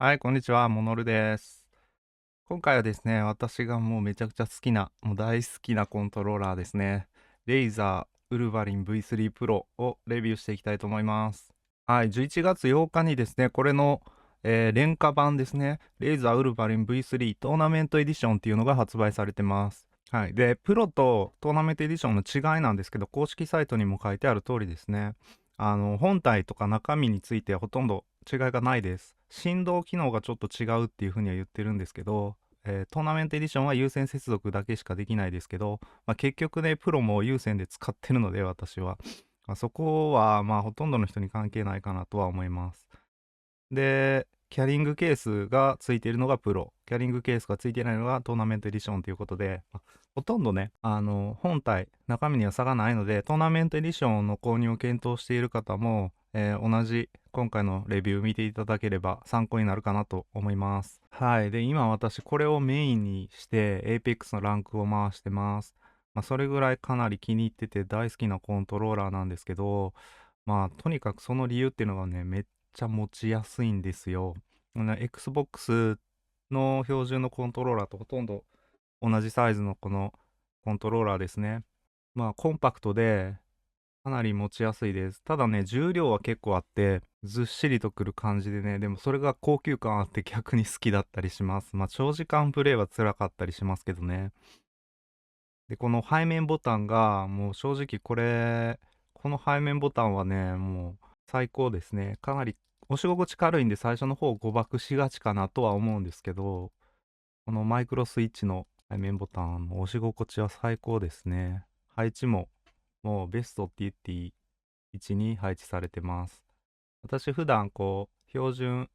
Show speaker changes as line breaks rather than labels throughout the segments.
はい、こんにちは、モノルです。今回はですね、私がもうめちゃくちゃ好きな、もう大好きなコントローラーですね。レイザーウルヴァリン V3 Pro をレビューしていきたいと思います。はい、11月8日にですね、これの、廉価版ですね、レイザーウルヴァリン V3 トーナメントエディションっていうのが発売されてます。はい。で、プロとトーナメントエディションの違いなんですけど、公式サイトにも書いてある通りですね。本体とか中身についてはほとんど違いがないです。振動機能がちょっと違うっていうふうには言ってるんですけど、トーナメントエディションは有線接続だけしかできないですけど、結局ね、プロも有線で使ってるので、私は。そこは、ほとんどの人に関係ないかなとは思います。で、キャリングケースがついているのがプロ、キャリングケースがついていないのがトーナメントエディションということで、ほとんどね、本体、中身には差がないので、トーナメントエディションの購入を検討している方も、同じ今回のレビュー見ていただければ参考になるかなと思います。はい。で、今私これをメインにして Apex のランクを回してます。それぐらいかなり気に入ってて大好きなコントローラーなんですけど、とにかくその理由っていうのがね、めっちゃ持ちやすいんですよ。Xbox の標準のコントローラーとほとんど同じサイズのこのコントローラーですね。コンパクトでかなり持ちやすいです。ただね、重量は結構あって、ずっしりとくる感じでね、でもそれが高級感あって逆に好きだったりします。長時間プレイは辛かったりしますけどね。で、この背面ボタンが、もう正直この背面ボタンはね、もう最高ですね。かなり押し心地軽いんで最初の方誤爆しがちかなとは思うんですけど、このマイクロスイッチの背面ボタンの押し心地は最高ですね。配置ももうベストって言っていい位置に配置されてます。私普段標準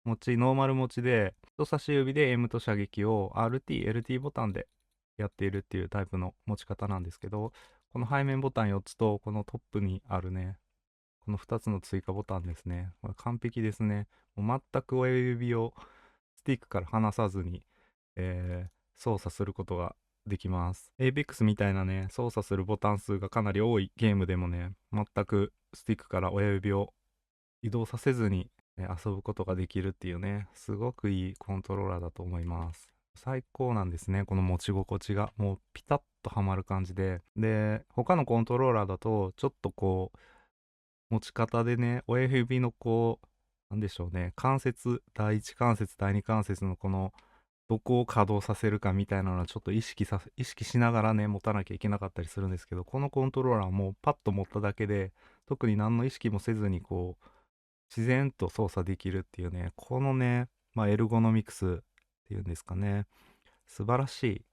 ノーマル持ちで、人差し指で M と射撃を RT、LT ボタンでやっているっていうタイプの持ち方なんですけど、この背面ボタン4つと、このトップにあるね、この2つの追加ボタンですね。これ完璧ですね。もう全く親指をスティックから離さずに、操作することができます。APEX みたいなね、操作するボタン数がかなり多いゲームでもね、全くスティックから親指を移動させずに遊ぶことができるっていうね、すごくいいコントローラーだと思います。最高なんですね、この持ち心地が。もうピタッとはまる感じで。で、他のコントローラーだと、ちょっと持ち方でね、親指のなんでしょうね、第一関節、第二関節のどこを稼働させるかみたいなのはちょっと意識しながらね、持たなきゃいけなかったりするんですけど、このコントローラーはもうパッと持っただけで、特に何の意識もせずに自然と操作できるっていうね、このね、エルゴノミクスっていうんですかね、素晴らしい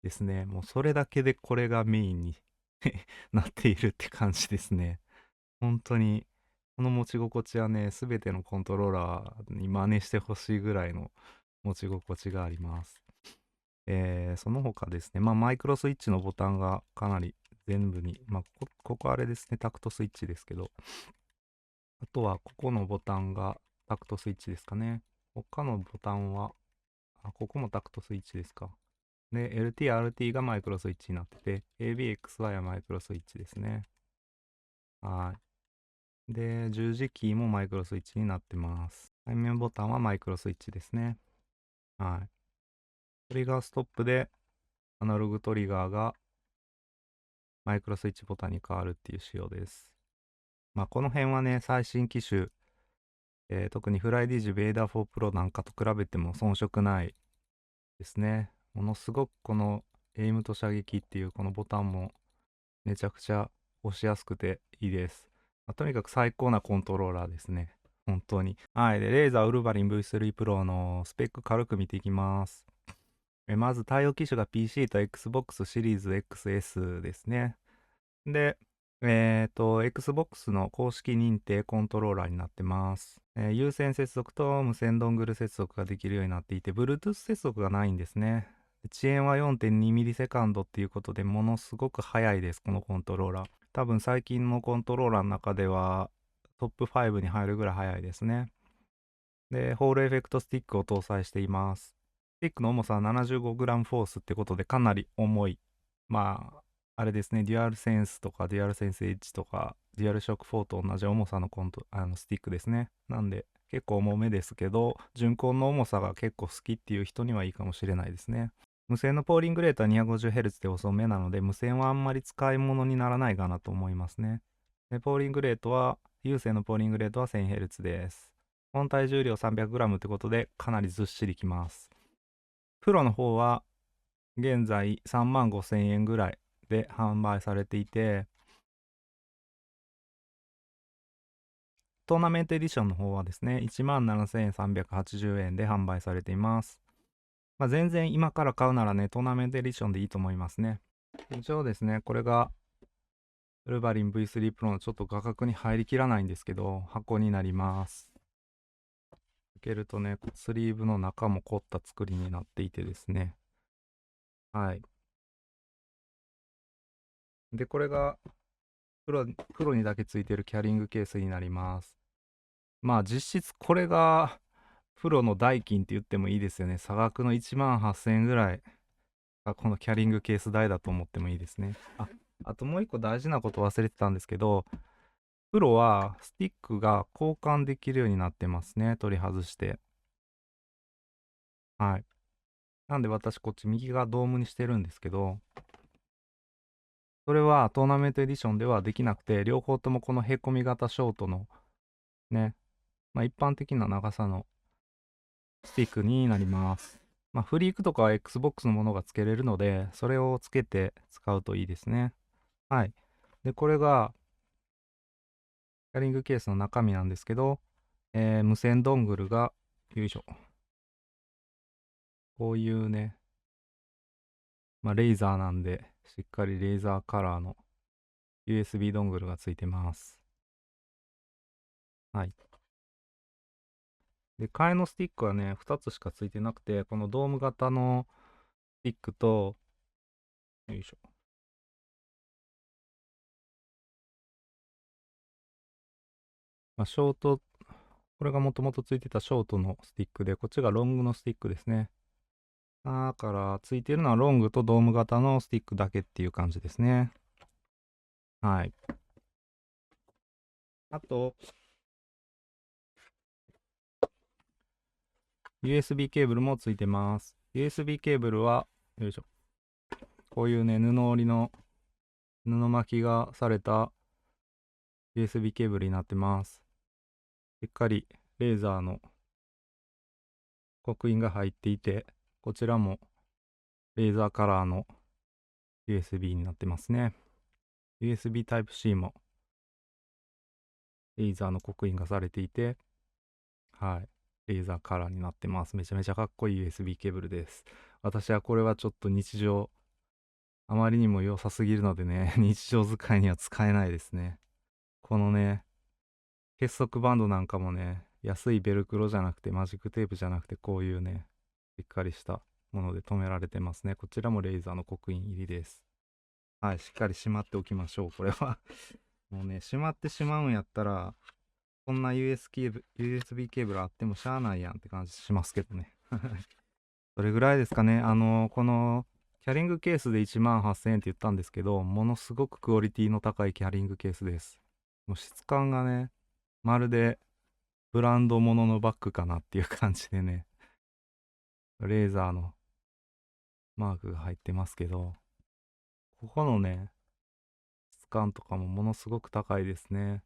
ですね。もうそれだけでこれがメインになっているって感じですね。本当に、この持ち心地はね、すべてのコントローラーに真似してほしいぐらいの持ち心地があります。その他ですね、マイクロスイッチのボタンがかなり全部に、ここあれですね、タクトスイッチですけど、あとはここのボタンがタクトスイッチですかね。他のボタンは、ここもタクトスイッチですか。で、LT、RT がマイクロスイッチになってて、ABXY はマイクロスイッチですね。はい。で、十字キーもマイクロスイッチになってます。背面ボタンはマイクロスイッチですね。はい。トリガーストップで、アナログトリガーがマイクロスイッチボタンに変わるっていう仕様です。この辺はね、最新機種、特にフライディージュベイダー4 Pro なんかと比べても遜色ないですね。ものすごくこのエイムと射撃っていうこのボタンもめちゃくちゃ押しやすくていいです。とにかく最高なコントローラーですね。本当に。はい。で、レーザーウルヴァリン V3 Pro のスペック軽く見ていきます。まず対応機種が PC と Xbox シリーズ XS ですね。で、Xbox の公式認定コントローラーになってます。有線接続と無線ドングル接続ができるようになっていて、Bluetooth 接続がないんですね。遅延は 4.2 ミリセカンドっていうことでものすごく速いです、このコントローラー。多分最近のコントローラーの中ではトップ5に入るぐらい速いですね。で、ホールエフェクトスティックを搭載しています。スティックの重さは 75g フォースってことでかなり重い。あれですね、デュアルセンスとかデュアルセンスエッジとかデュアルショック4と同じ重さのスティックですね。なんで結構重めですけど、純高の重さが結構好きっていう人にはいいかもしれないですね。無線のポーリングレートは 250Hz で遅めなので、無線はあんまり使い物にならないかなと思いますね。で、ポーリングレートは、有線のポーリングレートは 1000Hz です。本体重量 300g ってことで、かなりずっしりきます。プロの方は、現在3万5千円ぐらいで販売されていて、トーナメントエディションの方はですね、17,380円で販売されています。全然今から買うならね、トーナメントエディションでいいと思いますね。一応ですね、これがウルヴァリン V3 Pro のちょっと画角に入りきらないんですけど、箱になります。開けるとね、スリーブの中も凝った作りになっていてですね。はい。で、これが黒にだけついてるキャリングケースになります。実質これがプロの代金って言ってもいいですよね。差額の1万8000円ぐらいがこのキャリングケース代だと思ってもいいですね。あともう一個大事なこと忘れてたんですけど、プロはスティックが交換できるようになってますね。取り外して。はい。なんで私こっち右がドームにしてるんですけど、それはトーナメントエディションではできなくて、両方ともこのへこみ型ショートのね、一般的な長さのスティックになります。フリークとかは Xbox のものが付けれるので、それをつけて使うといいですね。はい。で、これがキャリングケースの中身なんですけど、無線ドングルが、よいしょ。こういうね、レーザーなんで、しっかりレーザーカラーの USB ドングルがついてます。はい。で、替えのスティックはね、2つしかついてなくて、このドーム型のスティックと、よいしょ。ショート、これがもともとついてたショートのスティックで、こっちがロングのスティックですね。だから、ついてるのはロングとドーム型のスティックだけっていう感じですね。はい。あと、USB ケーブルもついてます。USB ケーブルは、よいしょ。こういうね、布織りの布巻きがされた USB ケーブルになってます。しっかりレーザーの刻印が入っていて、こちらもレーザーカラーの USB になってますね。USB Type-C もレーザーの刻印がされていて、はい。レーザーカラーになってます。めちゃめちゃかっこいい USB ケーブルです。私はこれはちょっと日常、あまりにも良さすぎるのでね、日常使いには使えないですね。このね、結束バンドなんかもね、安いベルクロじゃなくて、マジックテープじゃなくて、こういうね、しっかりしたもので留められてますね。こちらもレーザーの刻印入りです。はい、しっかりしまっておきましょう、これは。もうね、しまってしまうんやったら、こんな USB ケーブルあってもしゃあないやんって感じしますけどね。それぐらいですかね。このキャリングケースで1万8000円って言ったんですけど、ものすごくクオリティの高いキャリングケースです。もう質感がね、まるでブランド物のバッグかなっていう感じでね、レーザーのマークが入ってますけど、ここのね、質感とかもものすごく高いですね。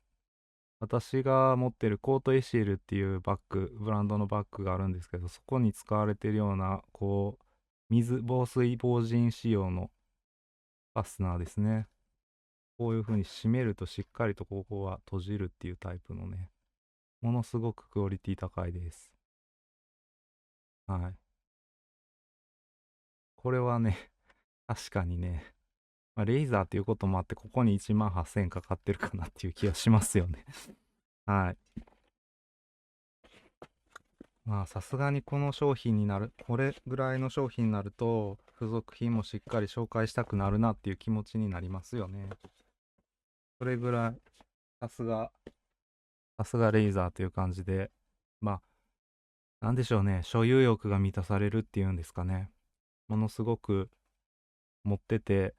私が持ってるコートエシエルっていうバッグ、ブランドのバッグがあるんですけど、そこに使われてるような、防水防塵仕様のファスナーですね。こういう風に締めるとしっかりとここが閉じるっていうタイプのね、ものすごくクオリティ高いです。はい。これはね、確かにね、レイザーっていうこともあって、ここに1万8000円かかってるかなっていう気がしますよね。はい。さすがにこの商品になる、これぐらいの商品になると、付属品もしっかり紹介したくなるなっていう気持ちになりますよね。それぐらい、さすが、さすがレイザーという感じで、まなんでしょうね、所有欲が満たされるっていうんですかね。ものすごく持ってて、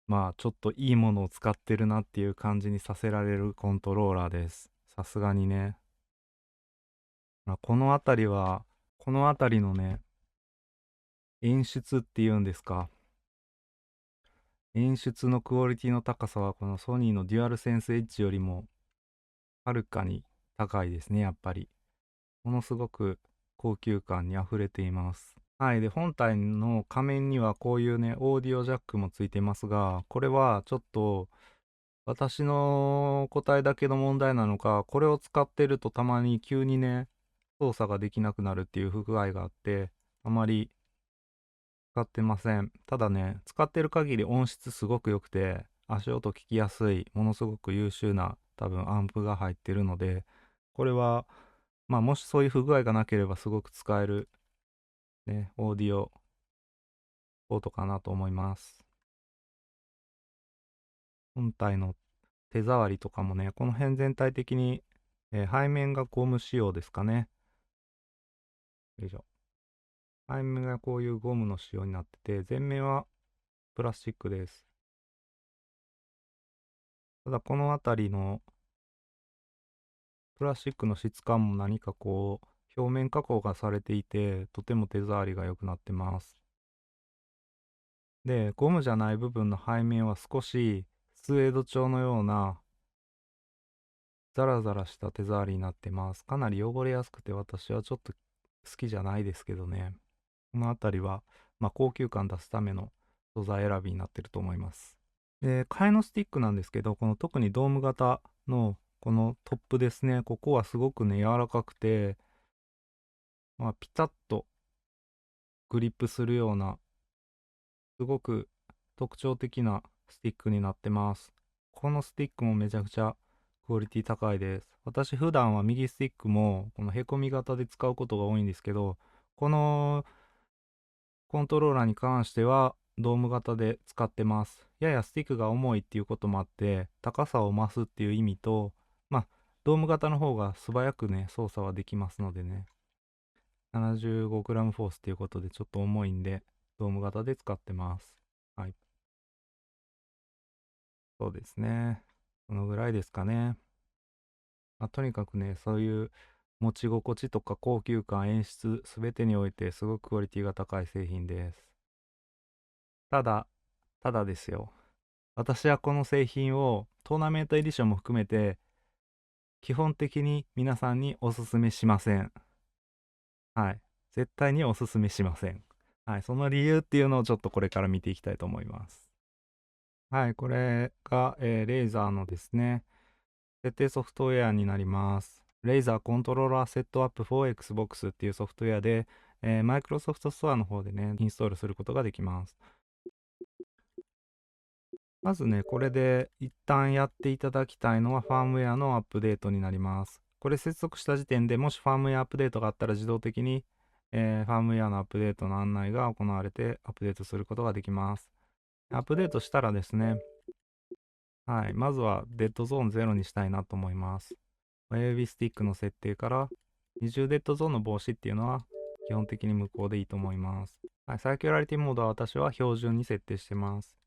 まあちょっといいものを使ってるなっていう感じにさせられるコントローラーです。さすがにね。まあ、この辺りのね、演出っていうんですか。演出のクオリティの高さはこのソニーのデュアルセンスエッジよりもはるかに高いですね、やっぱり。ものすごく高級感にあふれています。はい。で、本体の仮面にはこういうね、オーディオジャックもついていますが、これはちょっと私の答えだけの問題なのか、これを使ってるとたまに急にね、操作ができなくなるっていう不具合があって、あまり使ってません。ただね、使ってる限り音質すごく良くて、足音聞きやすい、ものすごく優秀な多分アンプが入ってるので、これは、まあもしそういう不具合がなければすごく使えるね、オーディオポートかなと思います。本体の手触りとかもね、この辺全体的に、背面がゴム仕様ですかね。よいしょ。背面がこういうゴムの仕様になってて、前面はプラスチックです。ただこの辺りのプラスチックの質感も何かこう、表面加工がされていて、とても手触りが良くなってます。で、ゴムじゃない部分の背面は少しスウェード調のようなザラザラした手触りになってます。かなり汚れやすくて私はちょっと好きじゃないですけどね。この辺りは、まあ、高級感出すための素材選びになってると思います。で、替えのスティックなんですけど、この特にドーム型のこのトップですね、ここはすごくね、柔らかくて、まあ、ピタッとグリップするような、すごく特徴的なスティックになってます。このスティックもめちゃくちゃクオリティ高いです。私普段は右スティックもこのへこみ型で使うことが多いんですけど、このコントローラーに関してはドーム型で使ってます。ややスティックが重いっていうこともあって、高さを増すっていう意味と、まあ、ドーム型の方が素早くね、操作はできますのでね、75g フォースっていうことでちょっと重いんで、ドーム型で使ってます。はい。そうですね。このぐらいですかね。まあ、とにかくね、そういう持ち心地とか高級感、演出、すべてにおいてすごくクオリティが高い製品です。ただ、ただですよ。私はこの製品をトーナメントエディションも含めて基本的に皆さんにおすすめしません。はい。絶対におすすめしません。はい。その理由っていうのをちょっとこれから見ていきたいと思います。はい。これが、レーザーのですね、設定ソフトウェアになります。レーザーコントローラーセットアップ 4Xbox っていうソフトウェアで、マイクロソフトストアの方でね、インストールすることができます。まずね、これで一旦やっていただきたいのはファームウェアのアップデートになります。これ接続した時点でもしファームウェアアップデートがあったら自動的に、ファームウェアのアップデートの案内が行われてアップデートすることができます。アップデートしたらですね、はい、まずはデッドゾーン0にしたいなと思います。親指スティックの設定から二重デッドゾーンの防止っていうのは基本的に無効でいいと思います。はい、サーキュラリティモードは私は標準に設定してます。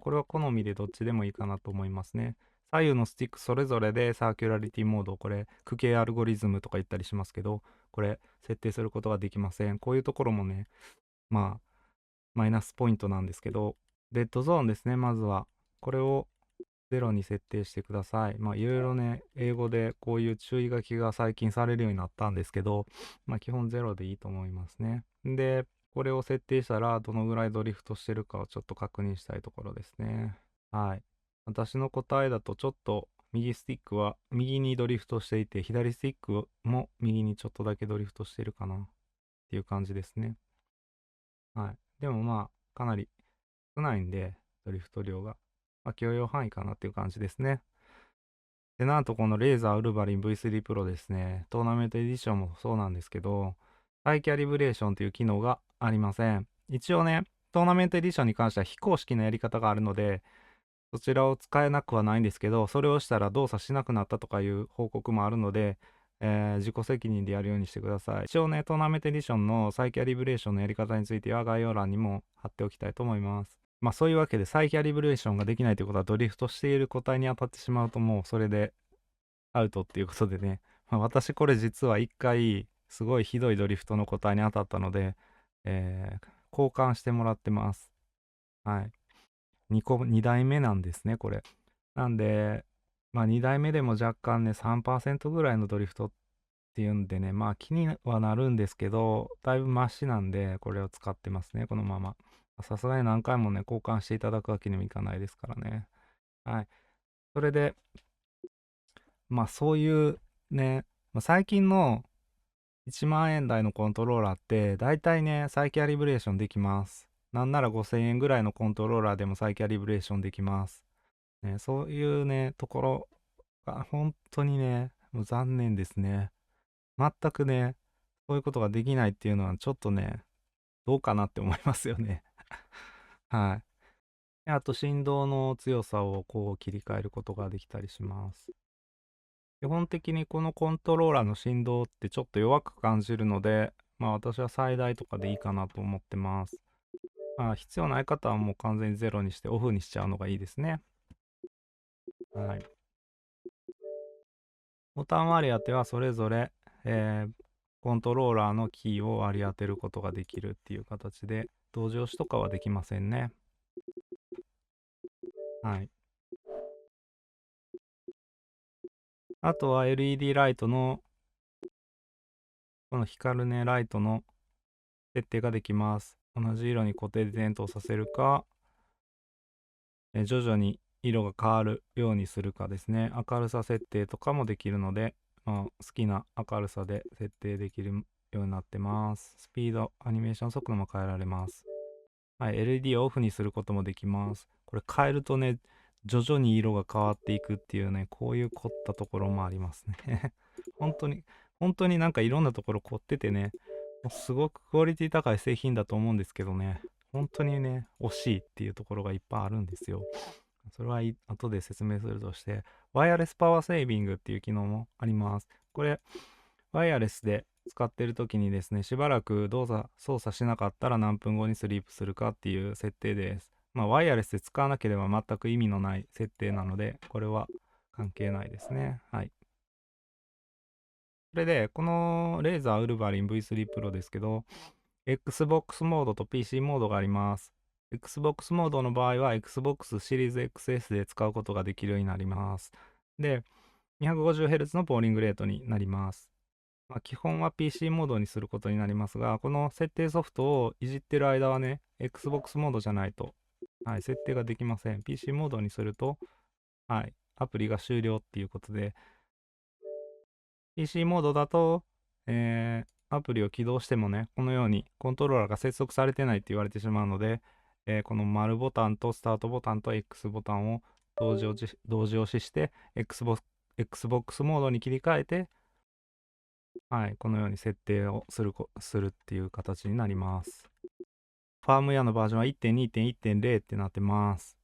これは好みでどっちでもいいかなと思いますね。左右のスティックそれぞれでサーキュラリティモード、これ、区形アルゴリズムとか言ったりしますけど、これ、設定することができません。こういうところもね、まあ、マイナスポイントなんですけど、デッドゾーンですね、まずは。これを0に設定してください。まあ、いろいろね、英語でこういう注意書きが最近されるようになったんですけど、まあ、基本0でいいと思いますね。で、これを設定したら、どのぐらいドリフトしてるかをちょっと確認したいところですね。はい。私の答えだとちょっと右スティックは右にドリフトしていて、左スティックも右にちょっとだけドリフトしてるかなっていう感じですね。はい。でもまあ、かなり少ないんで、ドリフト量が。まあ、許容範囲かなっていう感じですね。で、なんとこのレーザーウルヴァリン V3 Pro ですね、トーナメントエディションもそうなんですけど、ハイキャリブレーションという機能がありません。一応ね、トーナメントエディションに関しては非公式なやり方があるので、そちらを使えなくはないんですけど、それをしたら動作しなくなったとかいう報告もあるので、自己責任でやるようにしてください。一応ね、トーナメントエディションの再キャリブレーションのやり方については概要欄にも貼っておきたいと思います。まあそういうわけで再キャリブレーションができないということはドリフトしている個体に当たってしまうともうそれでアウトっていうことでね、まあ、私これ実は一回すごいひどいドリフトの個体に当たったので、交換してもらってます。はい。2代目なんですね、これ。なんで、まあ2代目でも若干ね、3%ぐらいのドリフトっていうんでね、まあ気にはなるんですけど、だいぶマシなんで、これを使ってますね、このまま。さすがに何回もね、交換していただくわけにもいかないですからね。はい。それで、まあそういうね、まあ、最近の1万円台のコントローラーって、だいたいね、再キャリブレーションできます。なんなら5000円ぐらいのコントローラーでも再キャリブレーションできます。ね、そういうね、ところが本当にね、もう残念ですね。全くね、そういうことができないっていうのはちょっとね、どうかなって思いますよね。はい。あと振動の強さをこう切り替えることができたりします。基本的にこのコントローラーの振動ってちょっと弱く感じるので、まあ私は最大とかでいいかなと思ってます。まあ必要ない方はもう完全にゼロにしてオフにしちゃうのがいいですね。はい。ボタン割り当てはそれぞれ、コントローラーのキーを割り当てることができるっていう形で、同時押しとかはできませんね。はい。あとは LED ライトの、この光るねライトの設定ができます。同じ色に固定で点灯させるか、徐々に色が変わるようにするかですね。明るさ設定とかもできるので、まあ、好きな明るさで設定できるようになってます。スピード、アニメーション速度も変えられます。はい、LED をオフにすることもできます。これ変えるとね、徐々に色が変わっていくっていうね、こういう凝ったところもありますね。本当に、本当になんかいろんなところ凝っててね、もうすごくクオリティ高い製品だと思うんですけどね、本当にね、惜しいっていうところがいっぱいあるんですよ。それは後で説明するとして、ワイヤレスパワーセービングっていう機能もあります。これ、ワイヤレスで使ってる時にですね、しばらく操作しなかったら何分後にスリープするかっていう設定です。まあ、ワイヤレスで使わなければ全く意味のない設定なので、これは関係ないですね。はい。それで、このレーザーウルヴァリン V3 Pro ですけど、Xbox モードと PC モードがあります。Xbox モードの場合は Xbox シリーズ XS で使うことができるようになります。で、250Hz のポーリングレートになります。まあ、基本は PC モードにすることになりますが、この設定ソフトをいじってる間はね、Xbox モードじゃないと、はい、設定ができません。PC モードにすると、はい、アプリが終了っていうことで、PC モードだと、アプリを起動してもね、このようにコントローラーが接続されてないって言われてしまうので、この丸ボタンとスタートボタンと X ボタンを同時押しして Xbox モードに切り替えて、はい、このように設定をするっていう形になります。ファームウェアのバージョンは 1.2.1.0 ってなってます。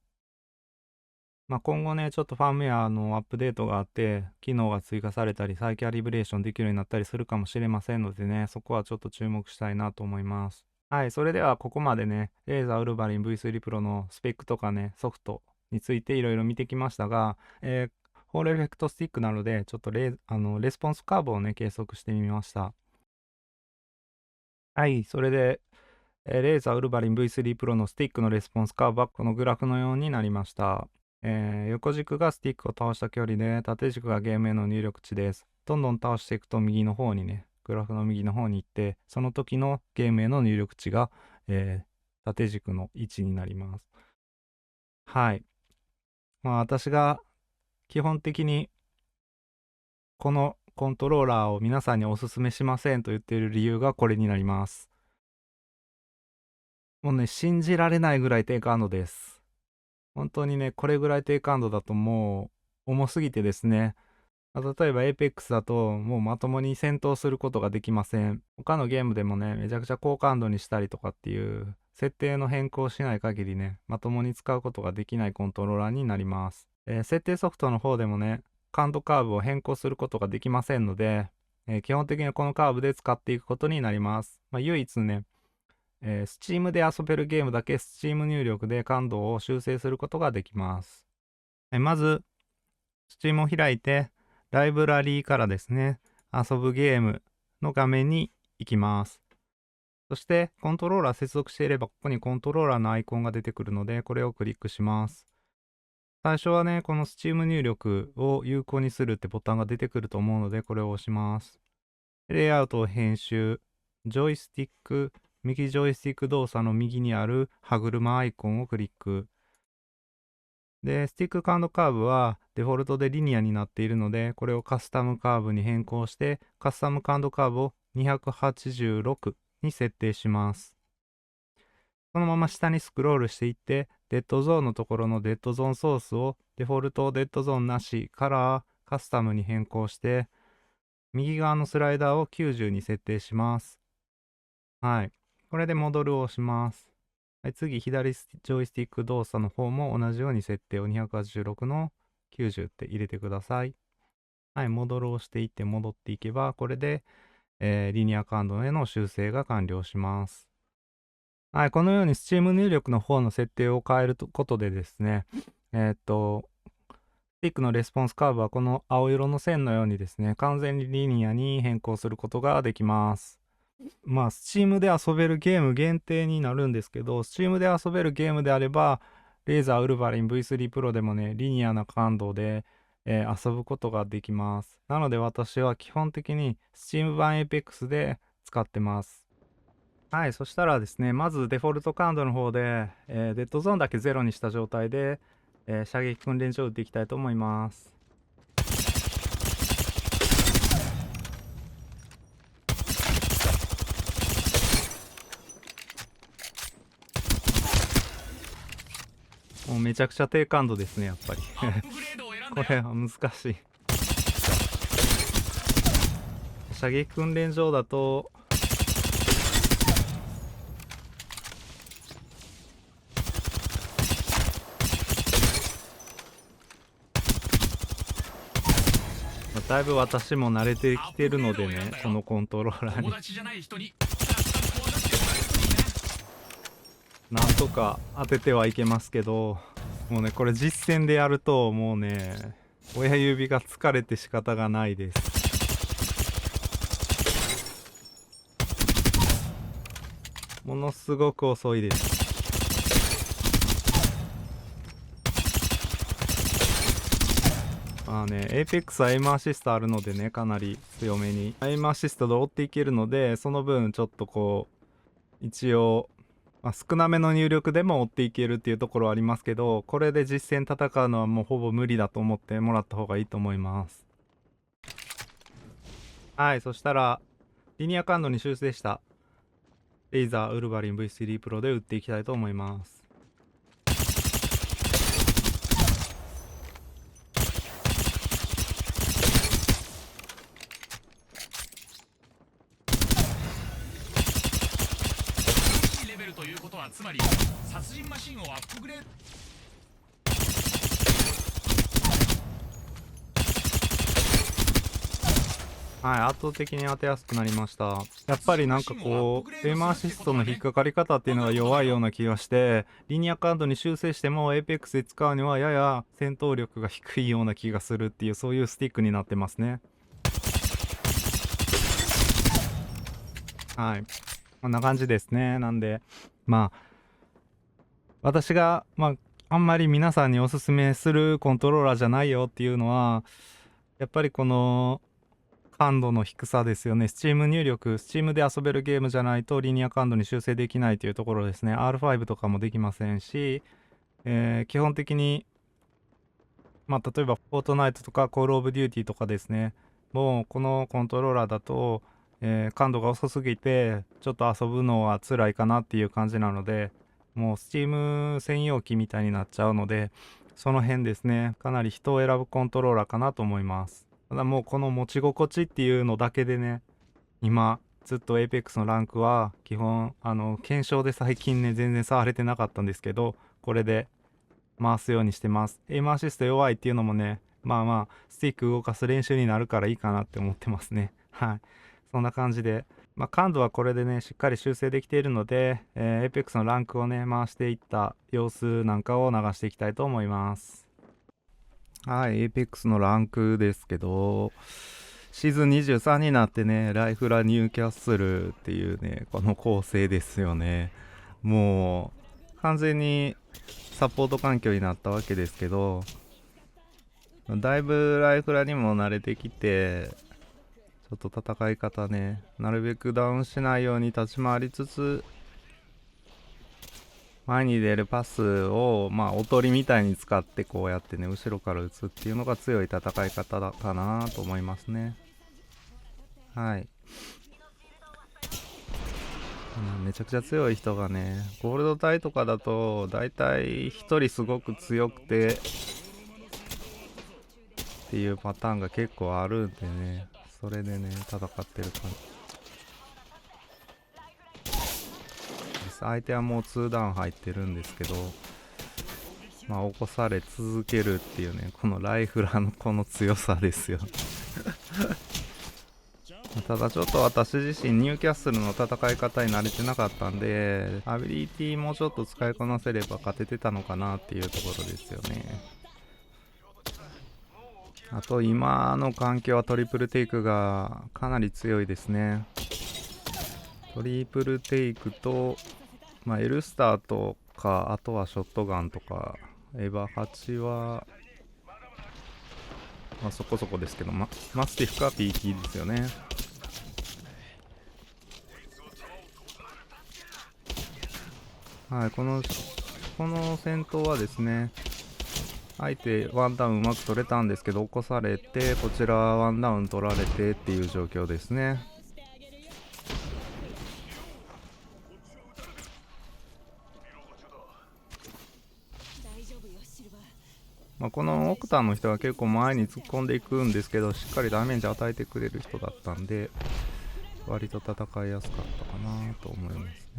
まあ、今後ね、ちょっとファームウェアのアップデートがあって、機能が追加されたり、再キャリブレーションできるようになったりするかもしれませんのでね、そこはちょっと注目したいなと思います。はい、それではここまでね、レーザーウルヴァリン V3 Pro のスペックとかね、ソフトについていろいろ見てきましたが、ホールエフェクトスティックなので、ちょっとレスポンスカーブをね、計測してみました。はい、それで、レーザーウルヴァリン V3 Pro のスティックのレスポンスカーブはこのグラフのようになりました。横軸がスティックを倒した距離で、縦軸がゲームへの入力値です。どんどん倒していくと右の方にね、グラフの右の方に行って、その時のゲームへの入力値が、縦軸の位置になります。はい。まあ私が基本的にこのコントローラーを皆さんにお勧めしませんと言っている理由がこれになります。もうね、信じられないぐらい低感度です。本当にね、これぐらい低感度だともう重すぎてですね、例えば Apex だともうまともに戦闘することができません。他のゲームでもね、めちゃくちゃ高感度にしたりとかっていう設定の変更をしない限りね、まともに使うことができないコントローラーになります。設定ソフトの方でもね、感度カーブを変更することができませんので、基本的にこのカーブで使っていくことになります。まあ、唯一ね、Steam で遊べるゲームだけ Steam 入力で感度を修正することができます。まず、Steam を開いて、ライブラリーからですね、遊ぶゲームの画面に行きます。そして、コントローラー接続していれば、ここにコントローラーのアイコンが出てくるので、これをクリックします。最初はね、この Steam 入力を有効にするってボタンが出てくると思うので、これを押します。レイアウトを編集、ジョイスティック、右ジョイスティック動作の右にある歯車アイコンをクリック。で、スティックカウントカーブはデフォルトでリニアになっているので、これをカスタムカーブに変更して、カスタムカウントカーブを286に設定します。そのまま下にスクロールしていって、デッドゾーンのところのデッドゾーンソースをデフォルトデッドゾーンなしからカスタムに変更して、右側のスライダーを90に設定します。はい。これでモドルを押します。はい、次、左ジョイスティック動作の方も同じように設定を286の90って入れてください。はい、モドルをしていって戻っていけば、これで、リニア感度への修正が完了します。はい、このように Steam 入力の方の設定を変えることでですね、スティックのレスポンスカーブはこの青色の線のようにですね、完全にリニアに変更することができます。まあ、Steam で遊べるゲーム限定になるんですけど、Steam で遊べるゲームであれば、レーザーウルヴァリン V3 Pro でもね、リニアな感度で、遊ぶことができます。なので私は基本的に Steam 版 Apex で使ってます。はい、そしたらですね、まずデフォルト感度の方で、デッドゾーンだけゼロにした状態で、射撃訓練場を打っていきたいと思います。もうめちゃくちゃ低感度ですね、やっぱり。これは難しい。射撃訓練場だと、だいぶ私も慣れてきてるのでね、このコントローラーに。なんとか当ててはいけますけど、もうね、これ実戦でやると、もうね、親指が疲れて仕方がないです。ものすごく遅いです。まあね、Apex はエイムアシストあるのでね、かなり強めに。エイムアシストで追っていけるので、その分ちょっとこう、一応、少なめの入力でも追っていけるっていうところはありますけど、これで実戦戦うのはもうほぼ無理だと思ってもらった方がいいと思います。はい、そしたら、リニア感度に修正したレイザーウルヴァリン V3 Pro で打っていきたいと思います。レベルということはつまり殺人マシンをアップグレード。はい、圧倒的に当てやすくなりました。やっぱりなんかこう、エイムアシストの引っかかり方っていうのが弱いような気がして、リニアカードに修正しても Apex で使うにはやや戦闘力が低いような気がするっていう、そういうスティックになってますね。はい。こんな感じですね。なんで、まあ、私が、あんまり皆さんにおすすめするコントローラーじゃないよっていうのは、やっぱりこの、感度の低さですよね。Steam 入力、Steam で遊べるゲームじゃないとリニア感度に修正できないというところですね。R5 とかもできませんし、基本的に、例えば、フォートナイトとか Call of Duty とかですね。もう、このコントローラーだと、感度が遅すぎて、ちょっと遊ぶのは辛いかなっていう感じなので、もう Steam 専用機みたいになっちゃうので、その辺ですね、かなり人を選ぶコントローラーかなと思います。ただもうこの持ち心地っていうのだけでね、今、ずっと Apex のランクは、基本、検証で最近ね、全然触れてなかったんですけど、これで回すようにしてます。エイムアシスト弱いっていうのもね、スティック動かす練習になるからいいかなって思ってますね。はい。そんな感じで、感度はこれでねしっかり修正できているので、APEX のランクをね回していった様子なんかを流していきたいと思います。はい、APEX のランクですけど、シーズン23になってね、ライフラニューキャッスルっていうね、この構成ですよね。もう、完全にサポート環境になったわけですけど、だいぶライフラにも慣れてきて、ちょっと戦い方ね、なるべくダウンしないように立ち回りつつ、前に出るパスを、おとりみたいに使ってこうやってね、後ろから打つっていうのが強い戦い方だかなと思いますね。はい。めちゃくちゃ強い人がね、ゴールド帯とかだと、だいたい1人すごく強くてっていうパターンが結構あるんでね、それでね、戦ってる感じです。相手はもう2ダウン入ってるんですけど、起こされ続けるっていうね、このライフラーのこの強さですよ。ただちょっと私自身ニューキャッスルの戦い方に慣れてなかったんで、アビリティもちょっと使いこなせれば勝ててたのかなっていうところですよね。あと今の環境はトリプルテイクがかなり強いですね。トリプルテイクと、エルスターとか、あとはショットガンとか、エヴァ8は、そこそこですけど、マスティフか PT ですよね。はい、この戦闘はですね、相手ワンダウンうまく取れたんですけど、起こされて、こちらワンダウン取られてっていう状況ですね。このオクタンの人は結構前に突っ込んでいくんですけど、しっかりダメージ与えてくれる人だったんで、割と戦いやすかったかなと思います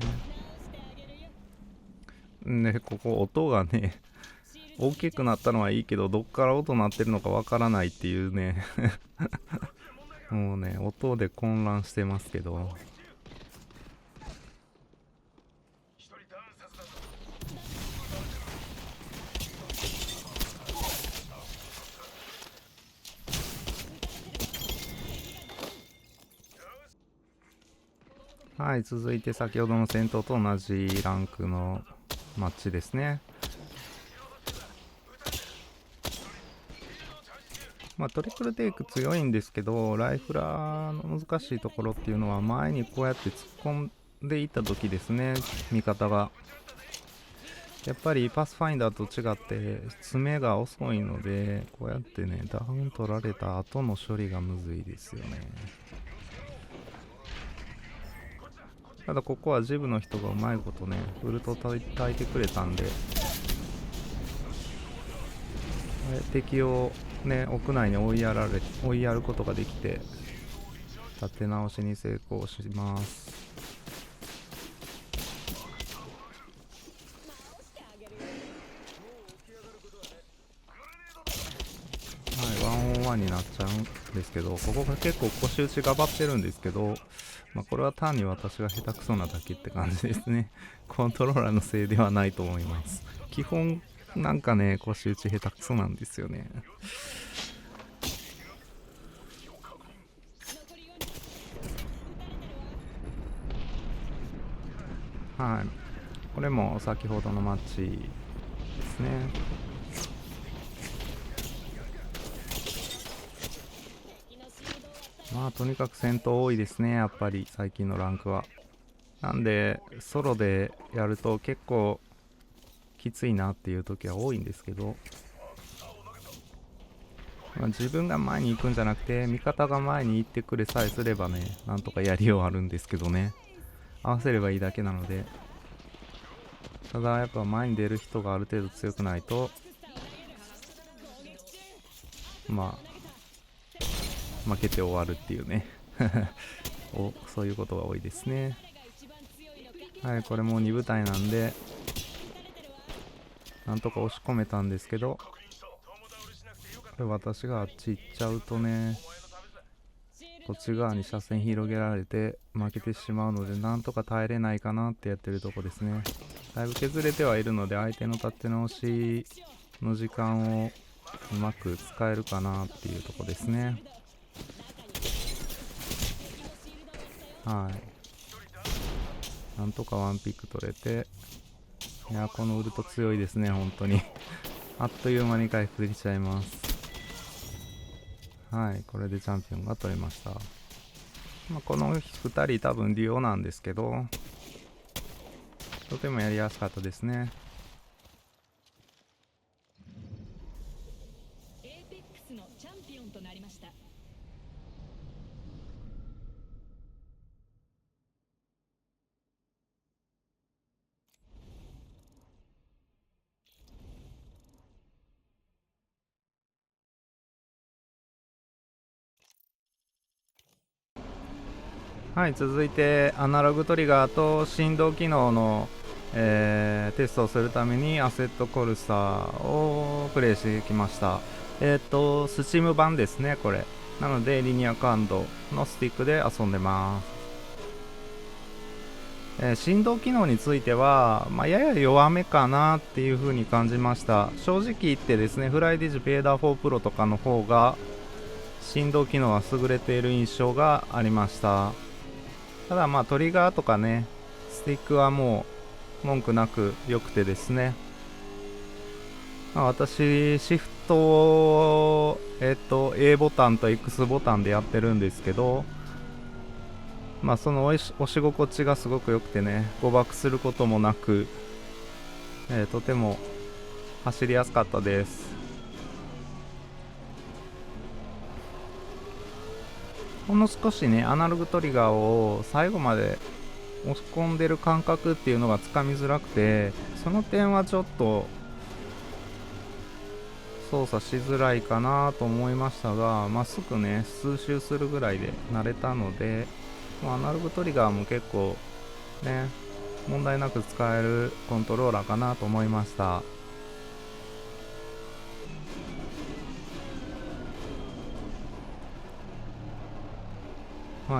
ね。で、ここ音がね、大きくなったのはいいけど、どっから音鳴ってるのかわからないっていうねもうね、音で混乱してますけど。はい、続いて先ほどの戦闘と同じランクのマッチですね。トリプルテイク強いんですけど、ライフラーの難しいところっていうのは前にこうやって突っ込んでいった時ですね、味方が。やっぱりパスファインダーと違って詰めが遅いので、こうやってね、ダウン取られた後の処理がむずいですよね。ただここはジブの人がうまいことね、ウルト焚いてくれたんで、敵をね、屋内に追いやることができて、立て直しに成功します。はい、ワンオンワンになっちゃうんですけど、ここが結構腰打ちがばってるんですけど、これは単に私が下手くそなだけって感じですね。コントローラーのせいではないと思います。基本なんかね、腰打ち下手くそなんですよね。はい、これも先ほどのマッチですね。とにかく戦闘多いですね、やっぱり最近のランクは。なんでソロでやると結構きついなっていう時は多いんですけど、自分が前に行くんじゃなくて味方が前に行ってくれさえすればね、なんとかやりようあるんですけどね、合わせればいいだけなので。ただやっぱ前に出る人がある程度強くないと、負けて終わるっていうねそういうことが多いですね。はい、これも2部隊なんでなんとか押し込めたんですけど、これ私があっち行っちゃうとね、そっち側に車線広げられて負けてしまうので、なんとか耐えれないかなってやってるとこですね。だいぶ削れてはいるので、相手の立て直しの時間をうまく使えるかなっていうとこですね。はい。なんとかワンピック取れて、いや、このウルト強いですね、本当に。あっという間に回復できちゃいます。はい、これでチャンピオンが取れました。この2人多分デュオなんですけど、とてもやりやすかったですね。はい、続いてアナログトリガーと振動機能の、テストをするためにアセットコルサをプレイしてきました。スチーム版ですね、これ。なのでリニア感度のスティックで遊んでます。振動機能については、やや弱めかなっていう風に感じました。正直言ってですね、フライディジペーダー4プロとかの方が振動機能は優れている印象がありました。ただトリガーとかね、スティックはもう文句なく良くてですね、私シフトをA ボタンと X ボタンでやってるんですけど、その押し心地がすごく良くてね、誤爆することもなく、とても走りやすかったです。ほんの少しね、アナログトリガーを最後まで押し込んでる感覚っていうのがつかみづらくて、その点はちょっと操作しづらいかなと思いましたが、すぐね数周するぐらいで慣れたので、アナログトリガーも結構ね問題なく使えるコントローラーかなと思いました。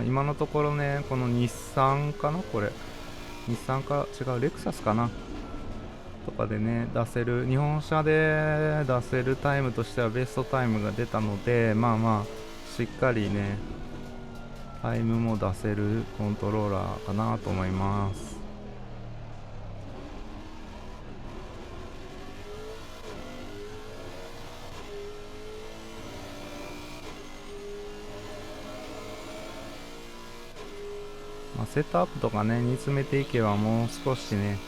今のところね、この日産かな、これ日産か違うレクサスかなとかでね出せる、日本車で出せるタイムとしてはベストタイムが出たので、しっかりねタイムも出せるコントローラーかなと思います。セットアップとかね煮詰めていけばもう少しね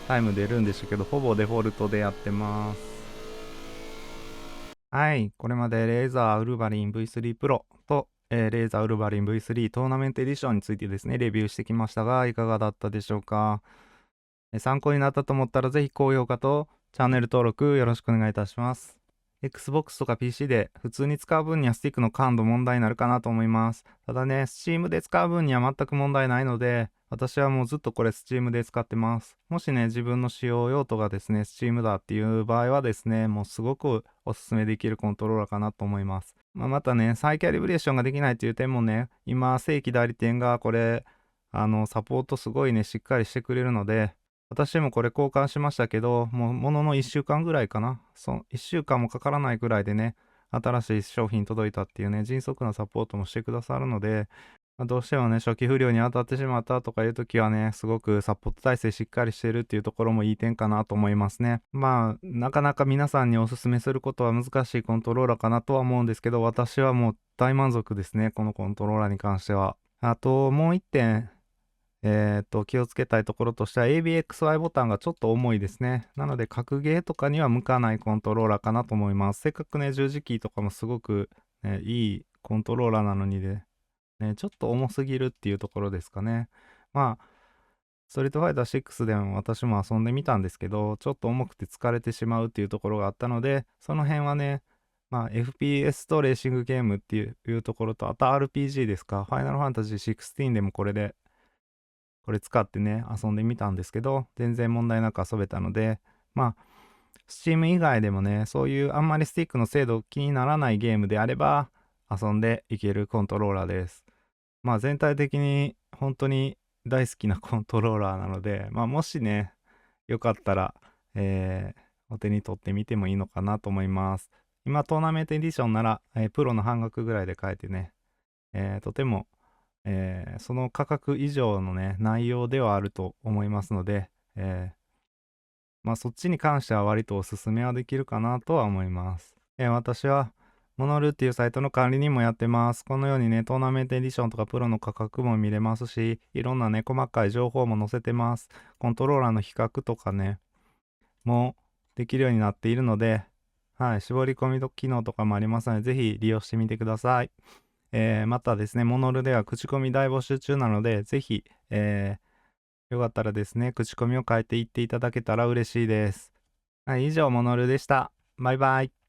タイム出るんでしょうけど、ほぼデフォルトでやってます。はい、これまでレーザーウルヴァリン V3 Pro と、レーザーウルヴァリン V3 トーナメントエディションについてですねレビューしてきましたが、いかがだったでしょうか。参考になったと思ったらぜひ高評価とチャンネル登録よろしくお願いいたします。Xbox とか PC で普通に使う分にはスティックの感度問題になるかなと思います。ただね、Steam で使う分には全く問題ないので、私はもうずっとこれ Steam で使ってます。もしね、自分の使用用途がですね、Steam だっていう場合はですね、もうすごくおすすめできるコントローラーかなと思います。またね、再キャリブレーションができないという点もね、今、正規代理店がこれ、サポートすごいね、しっかりしてくれるので、私もこれ交換しましたけど、ものの1週間ぐらいかな。1週間もかからないぐらいでね、新しい商品届いたっていうね、迅速なサポートもしてくださるので、どうしてもね、初期不良に当たってしまったとかいう時はね、すごくサポート体制しっかりしてるっていうところもいい点かなと思いますね。なかなか皆さんにおすすめすることは難しいコントローラーかなとは思うんですけど、私はもう大満足ですね、このコントローラーに関しては。あと、もう一点、気をつけたいところとしては ABXY ボタンがちょっと重いですね。なので格ゲーとかには向かないコントローラーかなと思います。せっかくね、十字キーとかもすごく、いいコントローラーなのにちょっと重すぎるっていうところですかね。ストリートファイター6でも私も遊んでみたんですけど、ちょっと重くて疲れてしまうっていうところがあったので、その辺はね、FPS とレーシングゲームっていうところと、あと RPG ですか、ファイナルファンタジー16でもこれ使ってね、遊んでみたんですけど、全然問題なく遊べたので、Steam 以外でもね、そういうあんまりスティックの精度気にならないゲームであれば、遊んでいけるコントローラーです。まあ全体的に本当に大好きなコントローラーなので、まあもしね、よかったら、お手に取ってみてもいいのかなと思います。今トーナメントエディションなら、プロの半額ぐらいで買えてね、とても、その価格以上のね、内容ではあると思いますので、まあそっちに関しては割とおすすめはできるかなとは思います。私はモノルっていうサイトの管理人もやってます。このようにね、トーナメントエディションとかプロの価格も見れますし、いろんなね、細かい情報も載せてます。コントローラーの比較とかね、もできるようになっているので、はい、絞り込み機能とかもありますので、ぜひ利用してみてください。またですね、モノルでは口コミ大募集中なので、ぜひ、よかったらですね、口コミを変えていっていただけたら嬉しいです。はい、以上、モノルでした。バイバイ。